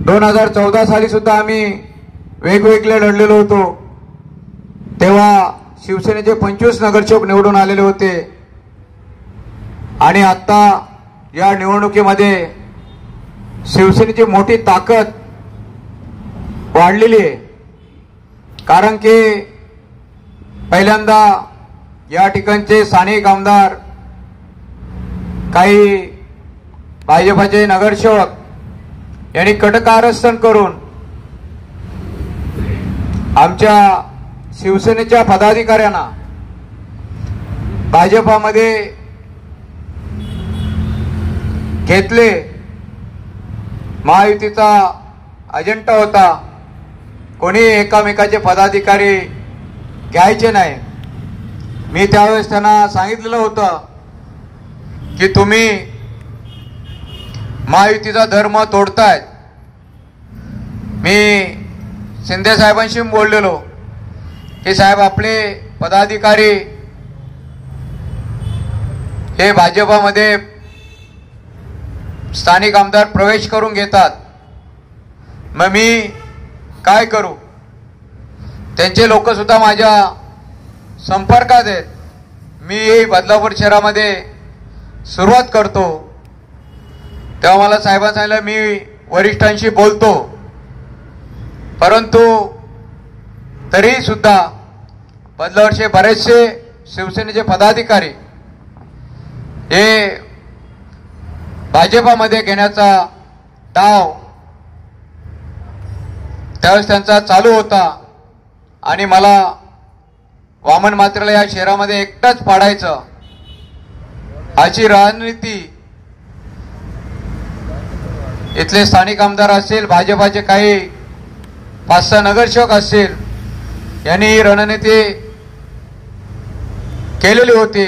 2014 साली सुद्धा आम्ही वेगवेगळे लढलेलो होतो। तेव्हा शिवसेनेचे 25 नगरसेवक निवडून आलेले होते आणि आता या निवडणुकीमध्ये शिवसेनेची मोठी ताकद वाढलेली आहे। कारण की पहिल्यांदा या ठिकाणचे स्थानिक आमदार काही भाजपाचे नगरसेवक यांनी कटकारस्थान करून आमच्या शिवसेनेच्या पदाधिकाऱ्यांना भाजपामध्ये घेतले। महायुतीचा अजेंडा होता, कोणी एकामेकाचे पदाधिकारी घ्यायचे नाही। मी त्यावेळेस त्यांना सांगितलेलं होतं की तुम्ही महायुतीचा धर्म तोडतायत। मी शिंदे साहेबांशी बोललेलो की साहेब आपले पदाधिकारी हे भाजपामध्ये स्थानिक आमदार प्रवेश करून घेतात, मग मी काय करू? त्यांचे लोक सुद्धा माझ्या संपर्कात आहेत। मी बदलापूर शहरामध्ये सुरुवात करतो। तेव्हा मला साहेबांनी सांगितलं मी वरिष्ठांशी बोलतो, परंतु तरी सुद्धा बदलापूरचे बरेचसे शिवसेनेचे पदाधिकारी हे भाजपामध्ये घेण्याचा डाव त्यावेळेस त्यांचा चालू होता आणि मला वामन म्हात्रेला या शहरामध्ये एकटाच पाडायचं अशी रणनीती इथले स्थानिक आमदार असतील, भाजपाचे काही 5-6 नगरसेवक असतील, यांनी ही रणनीती केलेली होती।